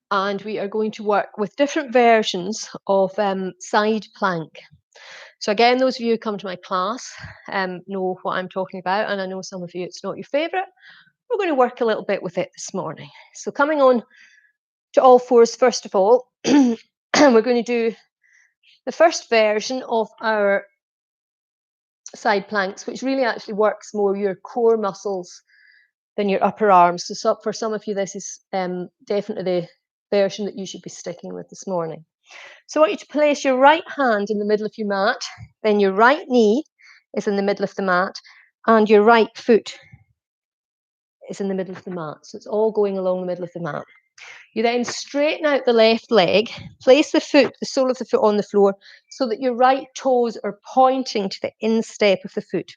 And we are going to work with different versions of side plank. So again, those of you who come to my class know what I'm talking about, and I know some of you it's not your favourite. We're going to work a little bit with it this morning. So coming on to all fours first of all, we're going to do the first version of our side planks, which really actually works more your core muscles than your upper arms. So for some of you, this is definitely the version that you should be sticking with this morning. So I want you to place your right hand in the middle of your mat, then your right knee is in the middle of the mat, and your right foot is in the middle of the mat. So it's all going along the middle of the mat. You then straighten out the left leg, place the sole of the foot on the floor so that your right toes are pointing to the instep of the foot.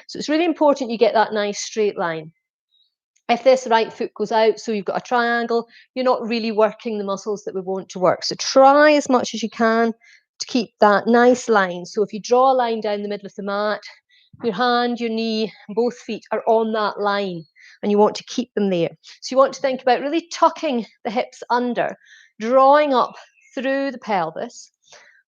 So it's really important you get that nice straight line. If this right foot goes out, so you've got a triangle, you're not really working the muscles that we want to work. So try as much as you can to keep that nice line. So if you draw a line down the middle of the mat, your hand, your knee, both feet are on that line, and you want to keep them there. So you want to think about really tucking the hips under, drawing up through the pelvis,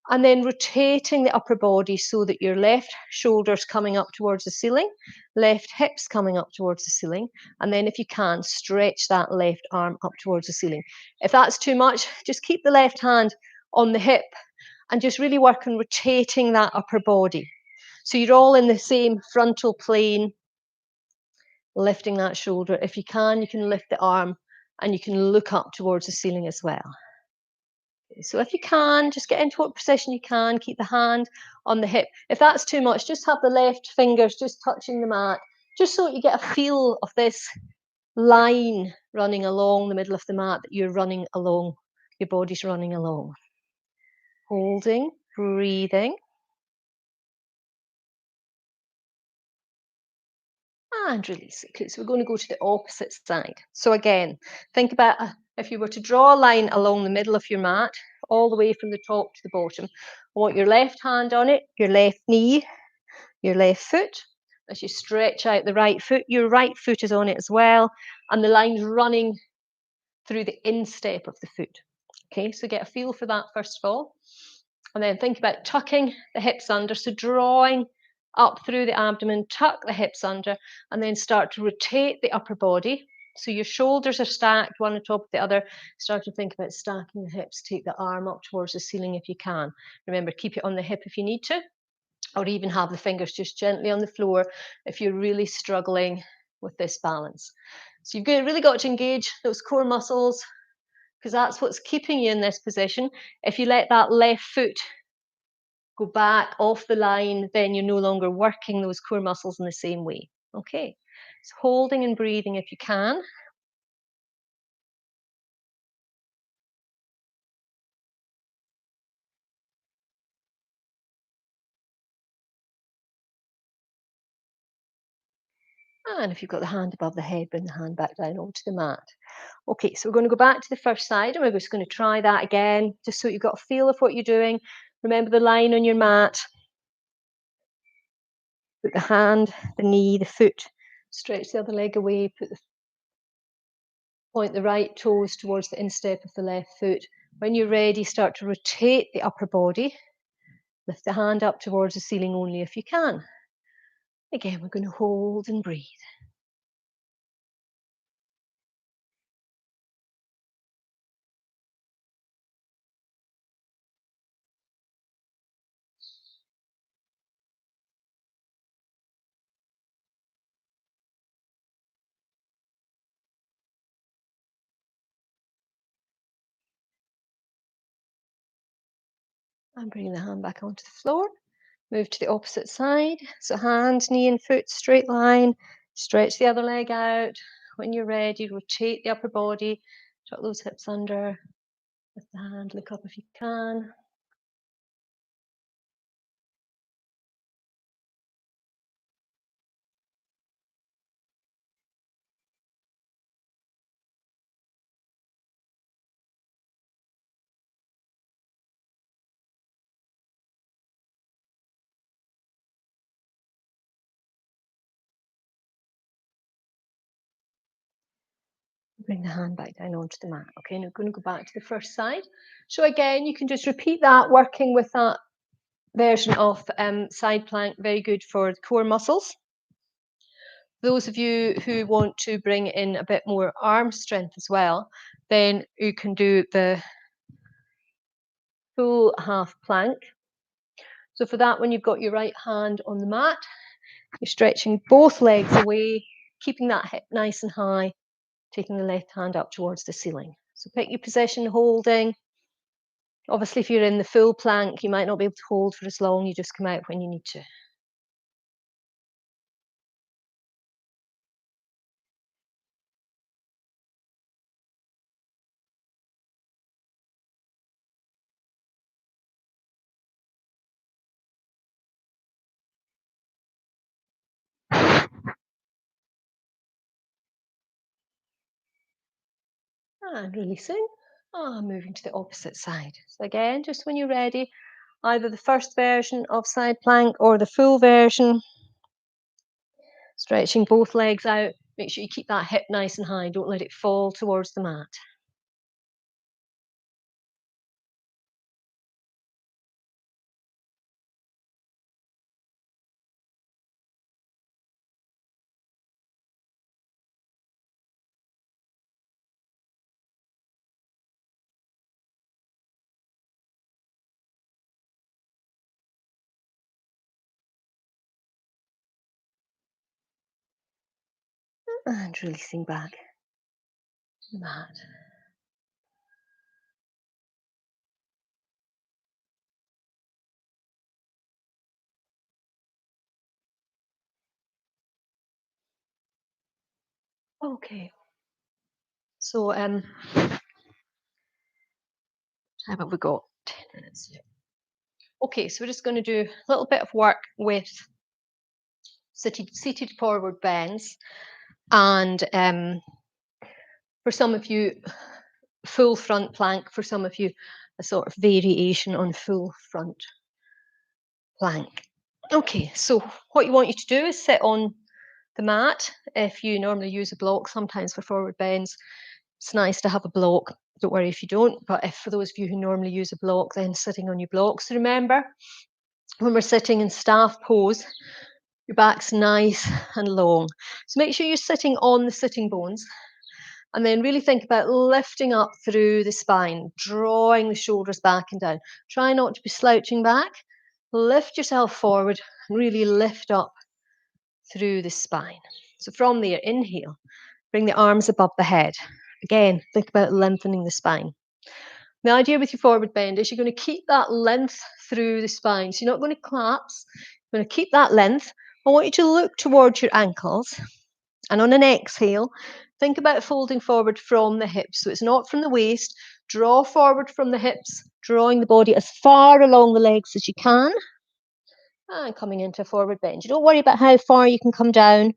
and then rotating the upper body so that your left shoulder's coming up towards the ceiling, left hips coming up towards the ceiling, and then if you can, stretch that left arm up towards the ceiling. If that's too much, just keep the left hand on the hip and just really work on rotating that upper body. So you're all in the same frontal plane, lifting that shoulder. If you can lift the arm and you can look up towards the ceiling as well. So if you can, just get into what position you can, keep the hand on the hip. If that's too much, just have the left fingers just touching the mat, just so you get a feel of this line running along the middle of the mat that you're running along, your body's running along. Holding, breathing. And release it. Okay, so we're going to go to the opposite side. So again, think about if you were to draw a line along the middle of your mat, all the way from the top to the bottom. I want your left hand on it, your left knee, your left foot. As you stretch out the right foot, your right foot is on it as well, and the line's running through the instep of the foot. Okay, so get a feel for that first of all. And then think about tucking the hips under. So drawing up through the abdomen, tuck the hips under, and then start to rotate the upper body. So your shoulders are stacked one on top of the other. Start to think about stacking the hips. Take the arm up towards the ceiling if you can. Remember, keep it on the hip if you need to, or even have the fingers just gently on the floor if you're really struggling with this balance. So you've really got to engage those core muscles, because that's what's keeping you in this position. If you let that left foot go back off the line, then you're no longer working those core muscles in the same way. Okay, so holding and breathing if you can. And if you've got the hand above the head, bring the hand back down onto the mat. Okay, so we're going to go back to the first side and we're just going to try that again, just so you've got a feel of what you're doing. Remember the line on your mat. Put the hand, the knee, the foot, stretch the other leg away, point the right toes towards the instep of the left foot. When you're ready, start to rotate the upper body. Lift the hand up towards the ceiling only if you can. Again, we're going to hold and breathe. And bring the hand back onto the floor. Move to the opposite side. So hand, knee and foot, straight line. Stretch the other leg out. When you're ready, rotate the upper body. Tuck those hips under. Lift the hand, look up if you can. Bring the hand back down onto the mat. Okay, now we're going to go back to the first side. So again, you can just repeat that, working with that version of side plank. Very good for the core muscles. Those of you who want to bring in a bit more arm strength as well, then you can do the full half plank. So for that one, you've got your right hand on the mat. You're stretching both legs away, keeping that hip nice and high, taking the left hand up towards the ceiling. So pick your position, holding. Obviously, if you're in the full plank, you might not be able to hold for as long. You just come out when you need to. And releasing. Moving to the opposite side. So again, just when you're ready, either the first version of side plank or the full version. Stretching both legs out. Make sure you keep that hip nice and high. Don't let it fall towards the mat. And releasing back to the mat. Okay. So how about we got 10 minutes? Yeah. Okay, so we're just going to do a little bit of work with seated forward bends, and for some of you, full front plank. For some of you, a sort of variation on full front plank. Okay, so what you want you to do is sit on the mat. If you normally use a block sometimes for forward bends, It's nice to have a block. Don't worry if you don't, but if for those of you who normally use a block, then sitting on your blocks. Remember, when we're sitting in staff pose, your back's nice and long. So make sure you're sitting on the sitting bones. And then really think about lifting up through the spine, drawing the shoulders back and down. Try not to be slouching back. Lift yourself forward and really lift up through the spine. So from there, inhale, bring the arms above the head. Again, think about lengthening the spine. The idea with your forward bend is you're going to keep that length through the spine. So you're not going to collapse. You're going to keep that length. I want you to look towards your ankles. And on an exhale, think about folding forward from the hips. So it's not from the waist. Draw forward from the hips, drawing the body as far along the legs as you can. And coming into a forward bend. You don't worry about how far you can come down.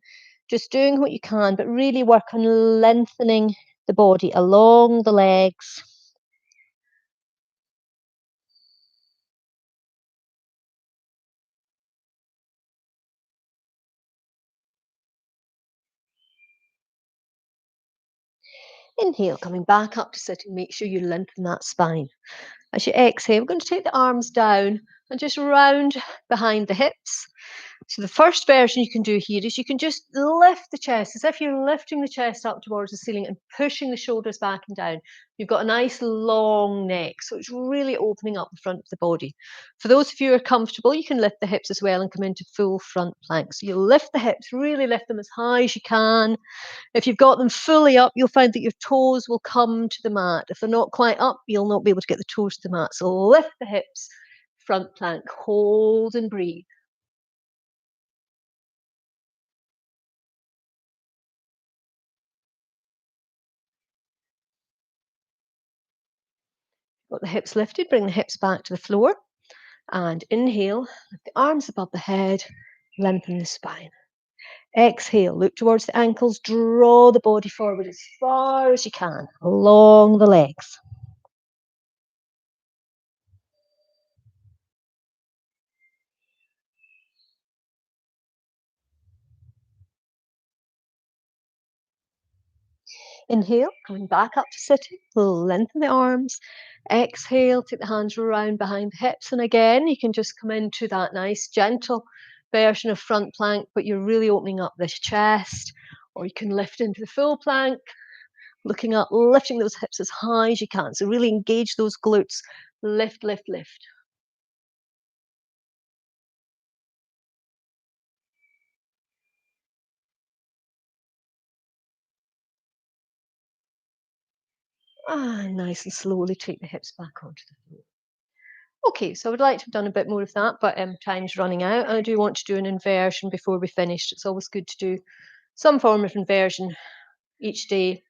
Just doing what you can, but really work on lengthening the body along the legs. Inhale, coming back up to sitting. Make sure you lengthen that spine. As you exhale, we're going to take the arms down and just round behind the hips. So the first version you can do here is you can just lift the chest as if you're lifting the chest up towards the ceiling and pushing the shoulders back and down. You've got a nice long neck, so it's really opening up the front of the body. For those of you who are comfortable, you can lift the hips as well and come into full front plank. So you lift the hips, really lift them as high as you can. If you've got them fully up, you'll find that your toes will come to the mat. If they're not quite up, you'll not be able to get the toes to the mat. So lift the hips, front plank, hold and breathe. Got the hips lifted, bring the hips back to the floor. And inhale, lift the arms above the head, lengthen the spine. Exhale, look towards the ankles, draw the body forward as far as you can, along the legs. Inhale, coming back up to sitting, lengthen the arms. Exhale, take the hands around behind the hips. And again, you can just come into that nice, gentle version of front plank, but you're really opening up this chest. Or you can lift into the full plank, looking up, lifting those hips as high as you can. So really engage those glutes. Lift, lift, lift. Nice and slowly take the hips back onto the floor. Okay, so I would like to have done a bit more of that, but time's running out. I do want to do an inversion before we finish. It's always good to do some form of inversion each day.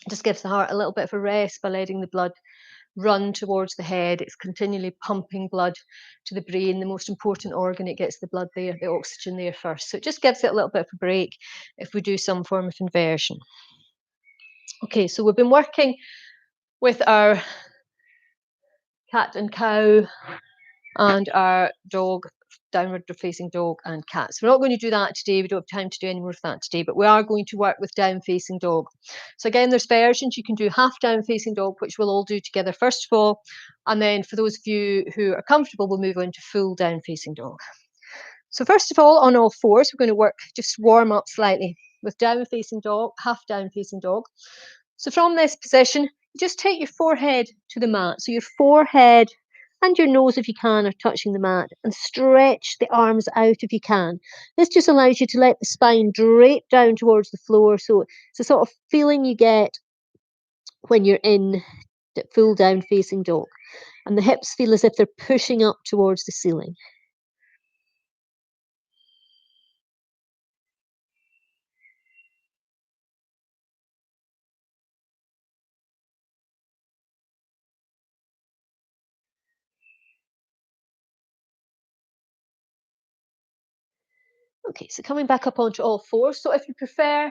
It just gives the heart a little bit of a rest by letting the blood run towards the head. It's continually pumping blood to the brain, the most important organ. It gets the blood there, the oxygen there first. So it just gives it a little bit of a break if we do some form of inversion. Okay, so we've been working with our cat and cow and our dog, downward facing dog and cat. So we're not going to do that today. We don't have time to do any more of that today, but we are going to work with down facing dog. So again, there's versions. You can do half down facing dog, which we'll all do together first of all. And then for those of you who are comfortable, we'll move on to full down facing dog. So first of all, on all fours, we're going to work, just warm up slightly with down facing dog, half down facing dog. So from this position, just take your forehead to the mat. So your forehead and your nose, if you can, are touching the mat, and stretch the arms out if you can. This just allows you to let the spine drape down towards the floor. So it's a sort of feeling you get when you're in the full down facing dog. And the hips feel as if they're pushing up towards the ceiling. Okay, so coming back up onto all fours. So if you prefer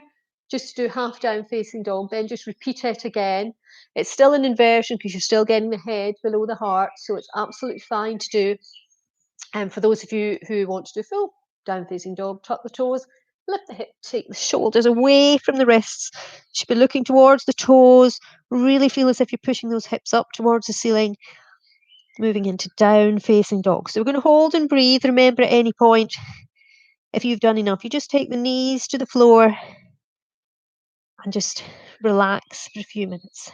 just to do half down facing dog, then just repeat it again. It's still an inversion because you're still getting the head below the heart, so it's absolutely fine to do. And for those of you who want to do full down facing dog, tuck the toes, Lift the hip, take the shoulders away from the wrists. You should be looking towards the toes. Really feel as if you're pushing those hips up towards the ceiling, moving into down facing dog. So we're going to hold and breathe. Remember, at any point, if you've done enough, you just take the knees to the floor and just relax for a few minutes.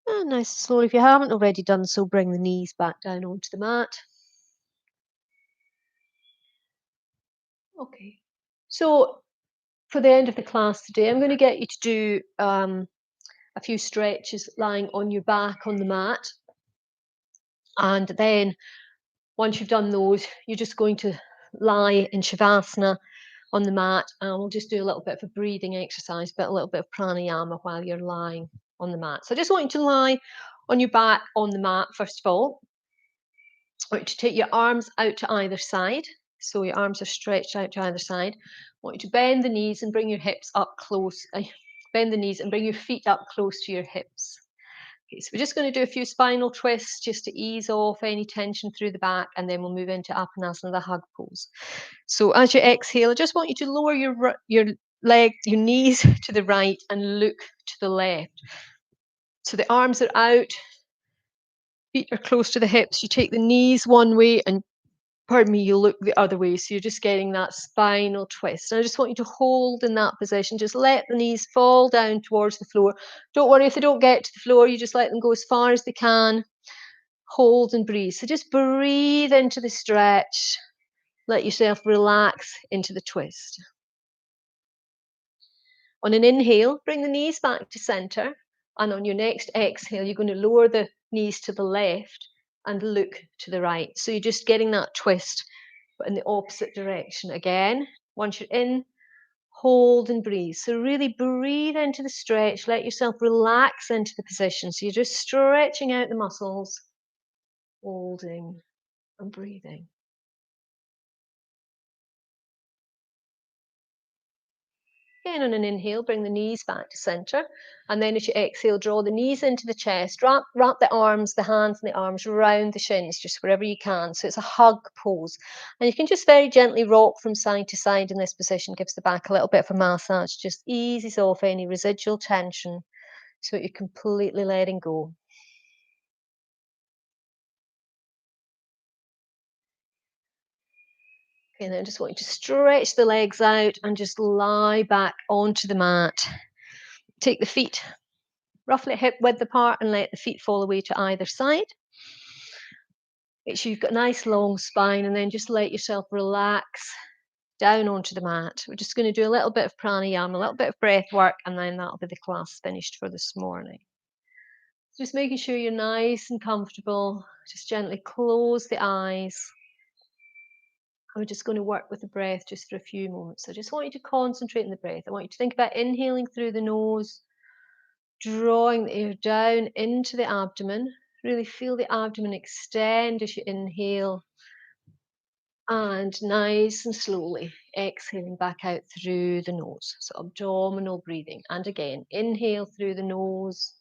And nice and slowly, if you haven't already done so, bring the knees back down onto the mat. Okay. So for the end of the class today, I'm going to get you to do a few stretches lying on your back on the mat. And then once you've done those, you're just going to lie in Shavasana on the mat, and we'll just do a little bit of a breathing exercise, but a little bit of pranayama while you're lying on the mat. So I just want you to lie on your back on the mat, first of all. I want you to take your arms out to either side. So your arms are stretched out to either side. I want you to bend the knees and bring your hips up close. Bend the knees and bring your feet up close to your hips. Okay, so we're just going to do a few spinal twists just to ease off any tension through the back, and then we'll move into Apanasana, the hug pose. So as you exhale, I just want you to lower your your knees to the right and look to the left. So the arms are out, feet are close to the hips. You take the knees one way and, pardon me, you look the other way. So you're just getting that spinal twist. And I just want you to hold in that position. Just let the knees fall down towards the floor. Don't worry if they don't get to the floor. You just let them go as far as they can. Hold and breathe. So just breathe into the stretch. Let yourself relax into the twist. On an inhale, bring the knees back to center. And on your next exhale, you're going to lower the knees to the left and look to the right. So you're just getting that twist, but in the opposite direction. Again, once you're in, hold and breathe. So really breathe into the stretch. Let yourself relax into the position. So you're just stretching out the muscles, holding and breathing. Again, on an inhale, bring the knees back to center. And then as you exhale, draw the knees into the chest. Wrap the arms, the hands and the arms around the shins, just wherever you can. So it's a hug pose. And you can just very gently rock from side to side in this position. Gives the back a little bit of a massage. Just eases off any residual tension so you're completely letting go. Okay, then I just want you to stretch the legs out and just lie back onto the mat. Take the feet roughly hip width apart and let the feet fall away to either side. Make sure you've got a nice long spine, and then just let yourself relax down onto the mat. We're just going to do a little bit of pranayama, a little bit of breath work, and then that'll be the class finished for this morning. Just making sure you're nice and comfortable. Just gently close the eyes. We're just going to work with the breath just for a few moments. So I just want you to concentrate on the breath. I want you to think about inhaling through the nose, drawing the air down into the abdomen. Really feel the abdomen extend as you inhale. And nice and slowly exhaling back out through the nose. So abdominal breathing. And again, inhale through the nose,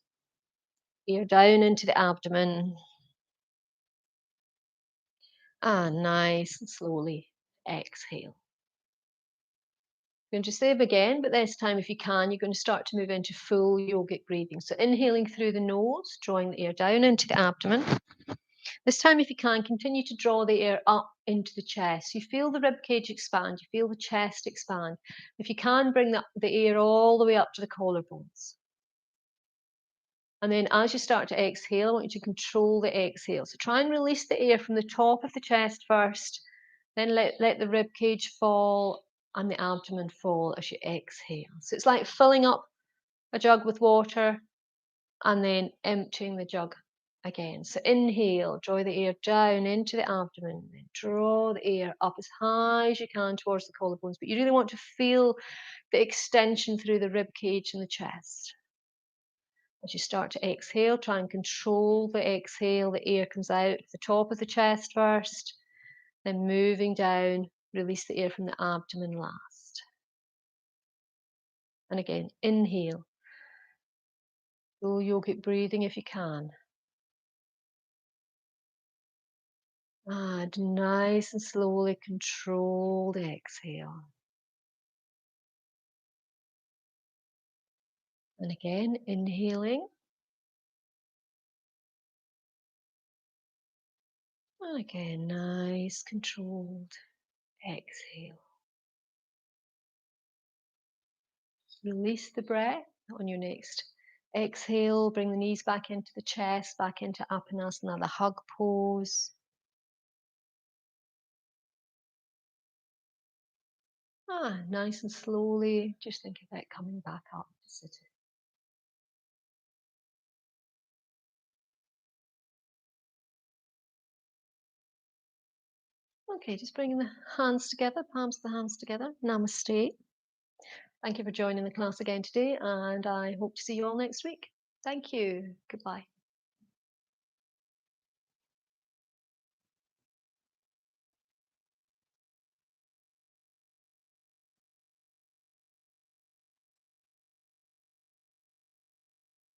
air down into the abdomen. And nice and slowly exhale. You're going to save again, but this time, if you can, you're going to start to move into full yogic breathing. So inhaling through the nose, drawing the air down into the abdomen. This time, if you can, continue to draw the air up into the chest. You feel the rib cage expand, you feel the chest expand. If you can, bring the air all the way up to the collarbones. And then as you start to exhale, I want you to control the exhale. So try and release the air from the top of the chest first, Then let the rib cage fall and the abdomen fall as you exhale. So it's like filling up a jug with water and then emptying the jug again. So inhale, draw the air down into the abdomen, then draw the air up as high as you can towards the collarbones. But you really want to feel the extension through the rib cage and the chest. As you start to exhale, try and control the exhale. The air comes out of the top of the chest first, then moving down, release the air from the abdomen last. And again, inhale. Slow yogic breathing if you can. And nice and slowly control the exhale. And again, inhaling. And again, nice controlled exhale. Release the breath on your next exhale. Bring the knees back into the chest, back into Apanasana, the hug pose. Nice and slowly, just think about coming back up to sitting. Okay, just bringing the hands together, palms of the hands together. Namaste. Thank you for joining the class again today, and I hope to see you all next week. Thank you. Goodbye.